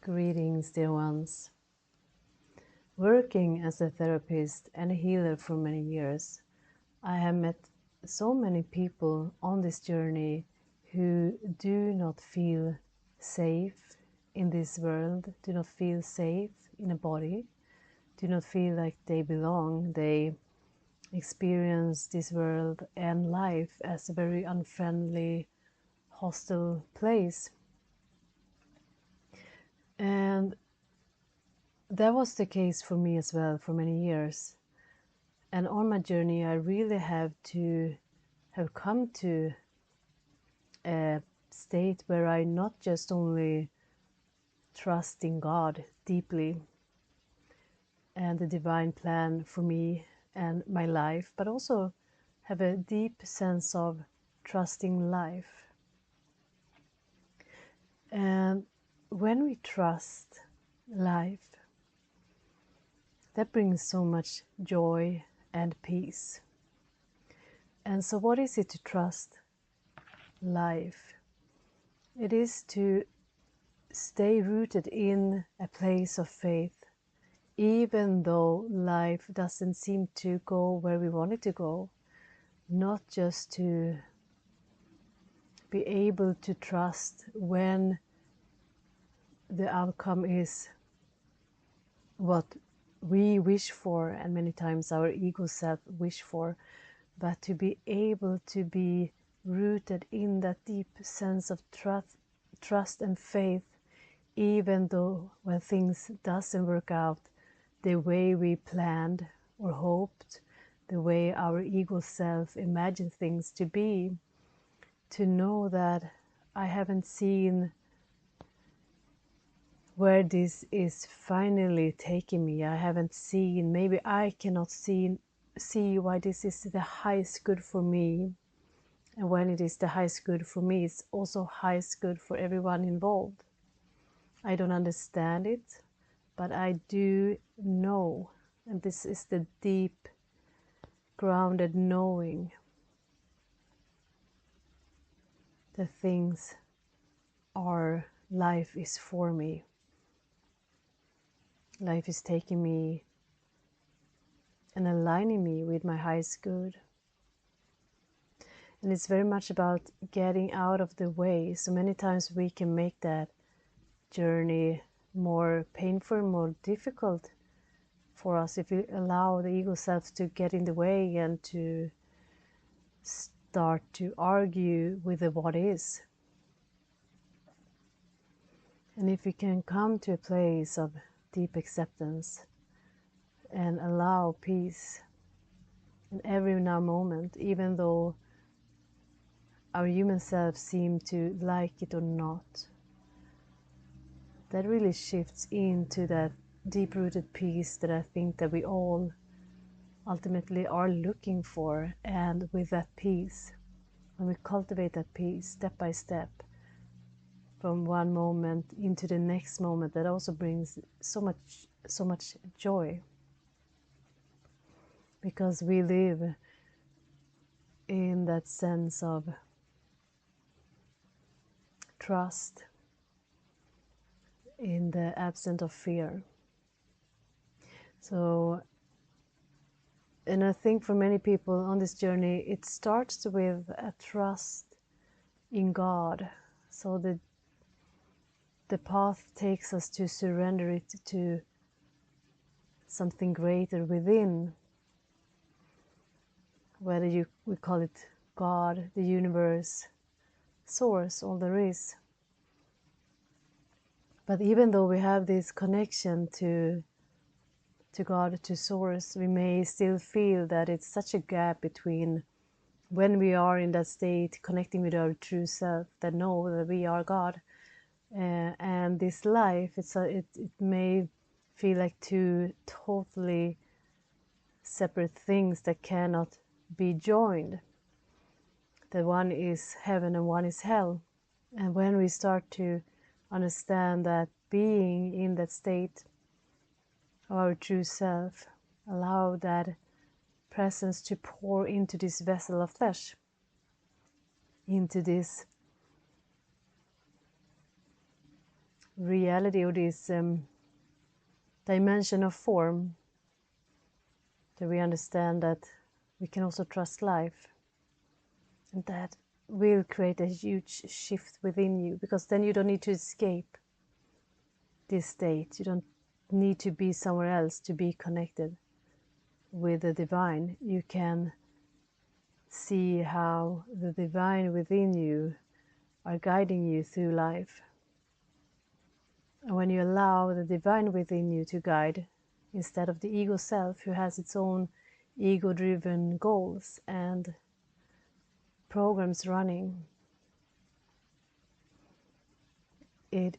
Greetings, dear ones. Working as a therapist and a healer for many years, I have met so many people on this journey who do not feel safe in this world, do not feel safe in a body, do not feel like they belong. They experience this world and life as a very unfriendly, hostile place. And that was the case for me as well for many years. And on my journey, I really have come to a state where I not just only trust in God deeply and the divine plan for me and my life, but also have a deep sense of trusting life. And when we trust life, that brings so much joy and peace. And so what is it to trust life? It is to stay rooted in a place of faith, even though life doesn't seem to go where we want it to go. Not just to be able to trust when the outcome is what we wish for, and many times our ego self wish for, but to be able to be rooted in that deep sense of trust and faith, even though when things doesn't work out the way we planned or hoped, the way our ego self imagined things to be, to know that I haven't seen where this is finally taking me. I haven't seen, maybe I cannot see why this is the highest good for me. And when it is the highest good for me, it's also highest good for everyone involved. I don't understand it, but I do know, and this is the deep, grounded knowing that things are, life is for me. Life is taking me and aligning me with my highest good. And it's very much about getting out of the way. So many times we can make that journey more painful, more difficult for us if we allow the ego self to get in the way and to start to argue with the what is. And if we can come to a place of deep acceptance and allow peace in every now moment, even though our human self seem to like it or not, that really shifts into that deep-rooted peace that I think that we all ultimately are looking for. And with that peace, when we cultivate that peace step by step, from one moment into the next moment, that also brings so much joy, because we live in that sense of trust, in the absence of fear. So, and I think for many people on this journey, it starts with a trust in God. So the path takes us to surrender it to something greater within, whether we call it God, the universe, source, all there is. But even though we have this connection to God, to source, we may still feel that it's such a gap between when we are in that state connecting with our true self, that know that we are God, and this life. It may feel like two totally separate things that cannot be joined. That one is heaven and one is hell. And when we start to understand that being in that state of our true self, allow that presence to pour into this vessel of flesh, into this reality, or this dimension of form, that we understand that we can also trust life. And that will create a huge shift within you, because then you don't need to escape this state. You don't need to be somewhere else to be connected with the divine. You can see how the divine within you are guiding you through life. And when you allow the divine within you to guide, instead of the ego self who has its own ego-driven goals and programs running, it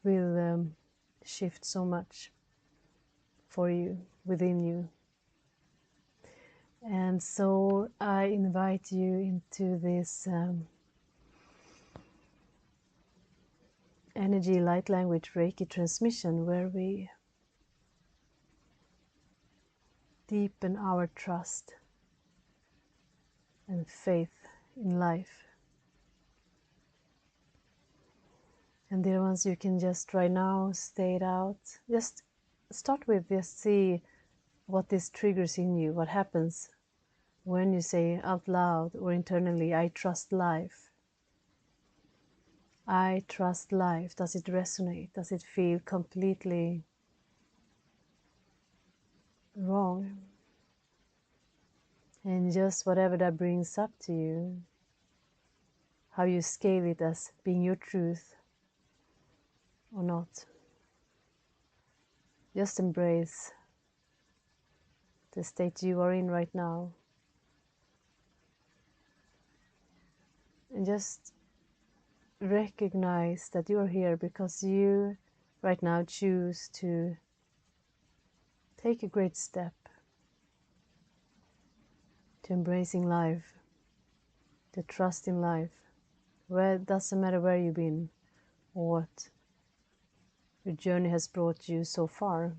will shift so much for you, within you. And so I invite you into this energy light language Reiki transmission, where we deepen our trust and faith in life. And dear ones, you can just right now stay it out. Just start with, just see what this triggers in you, what happens when you say out loud or internally, I trust life. I trust life. Does it resonate? Does it feel completely wrong? And just whatever that brings up to you, how you scale it as being your truth or not. Just embrace the state you are in right now. And just recognize that you are here because you right now choose to take a great step to embracing life, to trust in life. Where it doesn't matter where you've been or what your journey has brought you so far.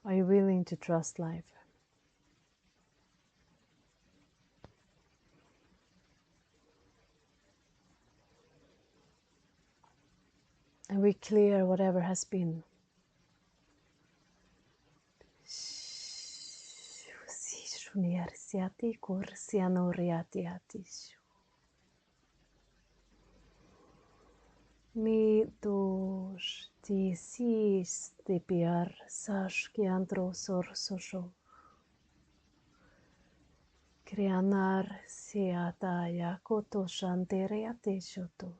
Are you willing to trust life? And we clear whatever has been. Mi dos disis de piar saskiandro sorsoso. Kreanar seataya koto shantereate shoto.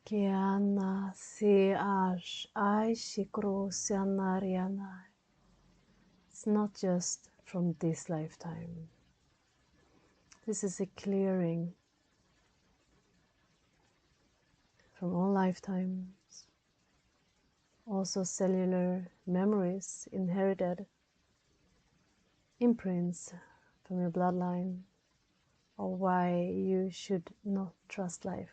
Keana se ash aishikro sanariana. It's not just from this lifetime. This is a clearing from all lifetimes. Also cellular memories, inherited imprints from your bloodline, or why you should not trust life.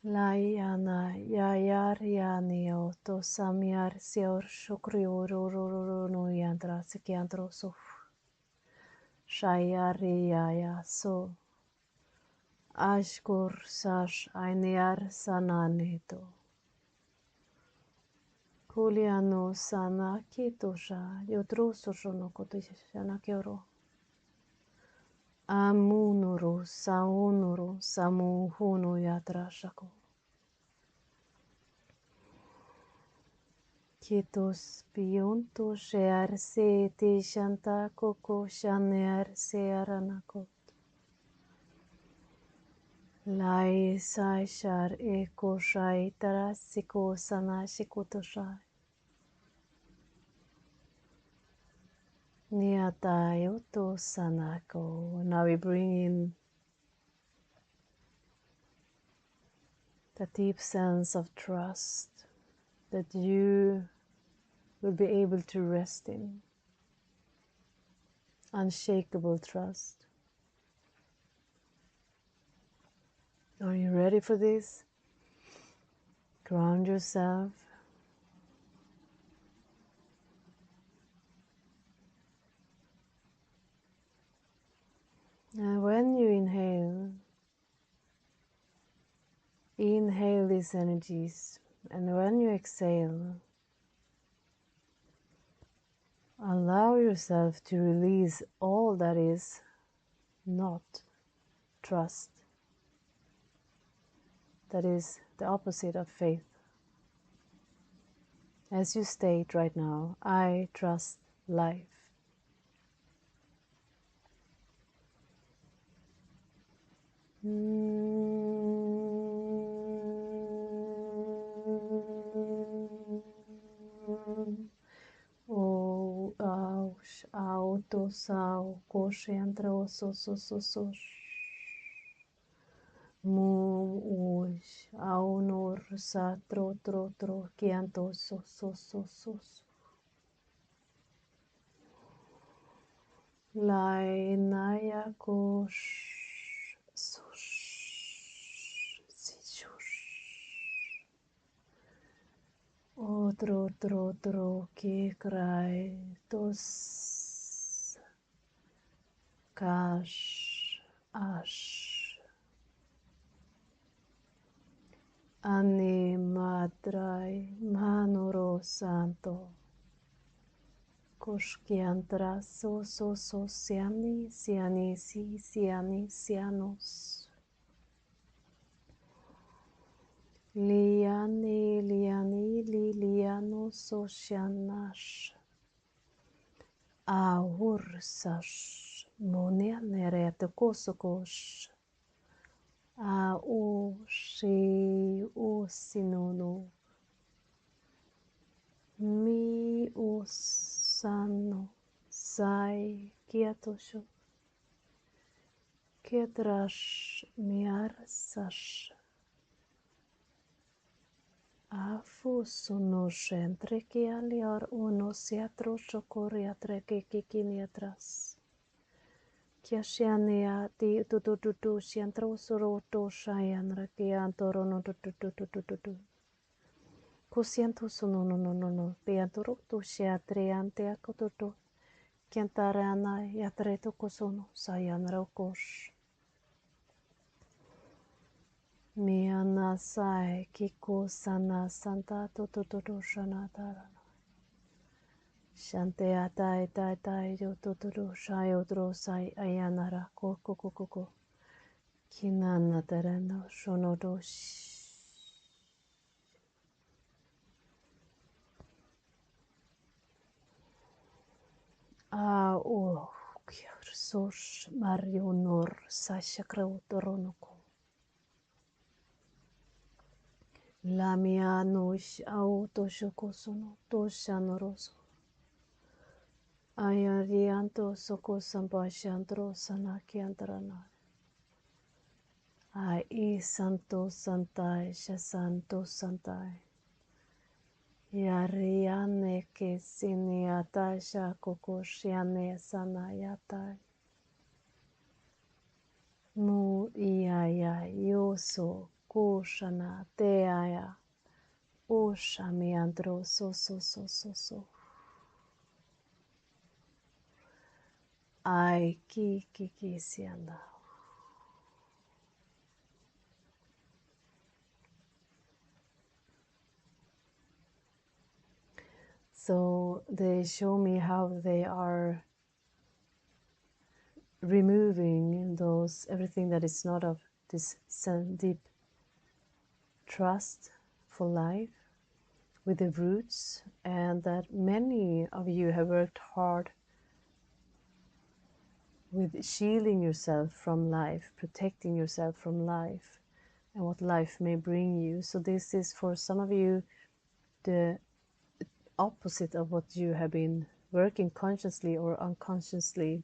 Layana yayar yanio to samyar seor shukrioro no yandra sekiandro sof. Shayari yaya so. Ashkur sash ainear sananeto. Kuliano sana kitosha yotro soshono kotishana kyoro. Amunuru saunuru samu hunu yatra shako. Kitos pionto shear se te shanta koko shaner se aranako. Lai sai shar eko shai tarasiko sana shikoto shai. Niatayoto sanako. Now we bring in the deep sense of trust that you will be able to rest in. Unshakable trust. Are you ready for this? Ground yourself. And when you inhale these energies, and when you exhale, allow yourself to release all that is not trust, that is the opposite of faith. As you state right now, I trust life. O aus autos au conscientra so mum us au nor sa tro kianto so lai naya kosh si otro que cry tos cash ash animadrai manoro santo koshkiantra so siani sianos liani liliano socianash ahursash monia nerete kosokosh aoshi osinono mi osano sai kiatosho kietrash miarsash afusono centre que aliar uno siatro chocoria treke kikiniatras kiasiania ti tutututu siantro soroto shayan rakiantoro no tutututututu cosianto sono no piantoro to siatriante akototo kiantarana yatreto kosono sayan rokosh Miana sai kiko sana santa tototo shanatara shante tai yo tototo shai otro sai ayanara koko kinana tereno shonodo o kiersos marionor sashakra toronoko La mia nosh auto shokosono toshanoroso. Ayarianto soko sampashantro sanakiantarana. Ai santo santai shasanto santai. Yariane ke siniata shakoko shiane sanayatai. Mu iaya yoso kushana teaya. O shamiandro so. Ai ki sianda. So they show me how they are removing everything that is not of this deep trust for life with the roots, and that many of you have worked hard with shielding yourself from life, protecting yourself from life and what life may bring you. So this is for some of you the opposite of what you have been working consciously or unconsciously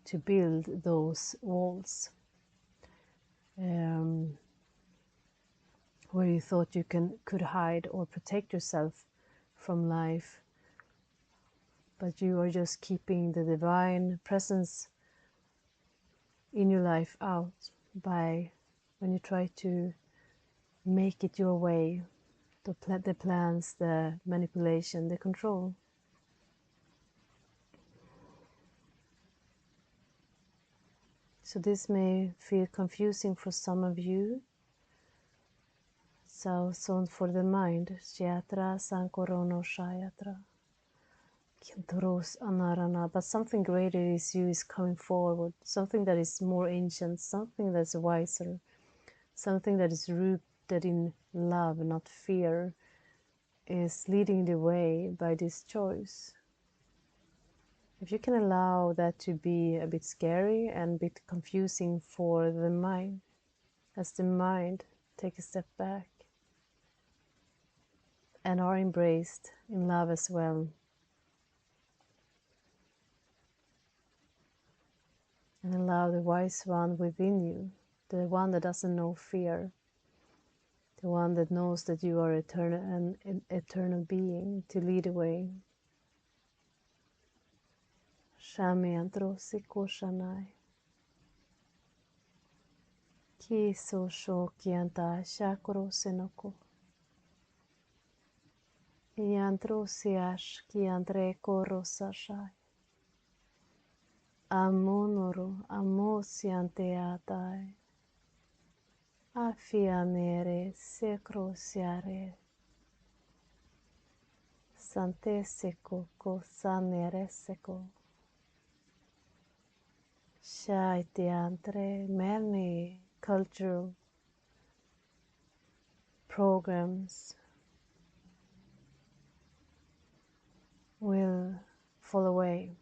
to build those walls, where you thought you could hide or protect yourself from life, but you are just keeping the divine presence in your life out by when you try to make it your way, the plans, the manipulation, the control. So this may feel confusing for some of you. So for the mind, Shayatra Sankorono Shayatra. But something greater is you is coming forward, something that is more ancient, something that's wiser, something that is rooted in love, not fear, is leading the way by this choice. If you can allow that to be a bit scary and a bit confusing for the mind, as the mind take a step back and are embraced in love as well. And allow the wise one within you, the one that doesn't know fear, the one that knows that you are eternal and an eternal being, to lead the way. Shami androsiko shanai. Ki so sho kianta shakro senoko. Iandrosiash ki andre koro sashai. Amonoro amosiante atai. Afianere secrosiare. Santeseko ko sanereseko. Shaiti andre many cultural programs will fall away.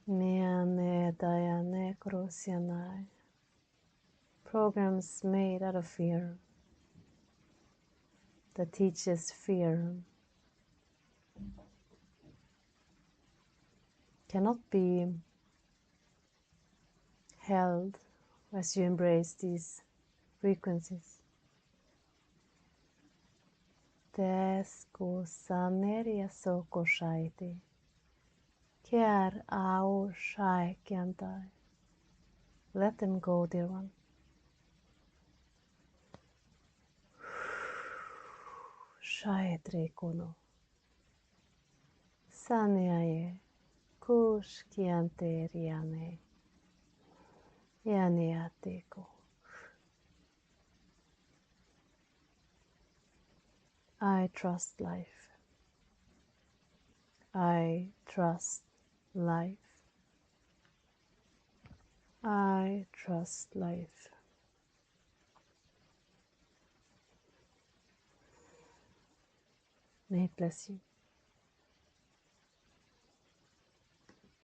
Niane dayane krosianai. Programs made out of fear, that teaches fear, cannot be held as you embrace these frequencies. Tesko saneria soko shaiti. Kiar ao shai kiantai. Let them go, dear one. Shai kono. Saneaye. Kush kiante riane. Yaneateko. I trust life. I trust life. I trust life. May it bless you.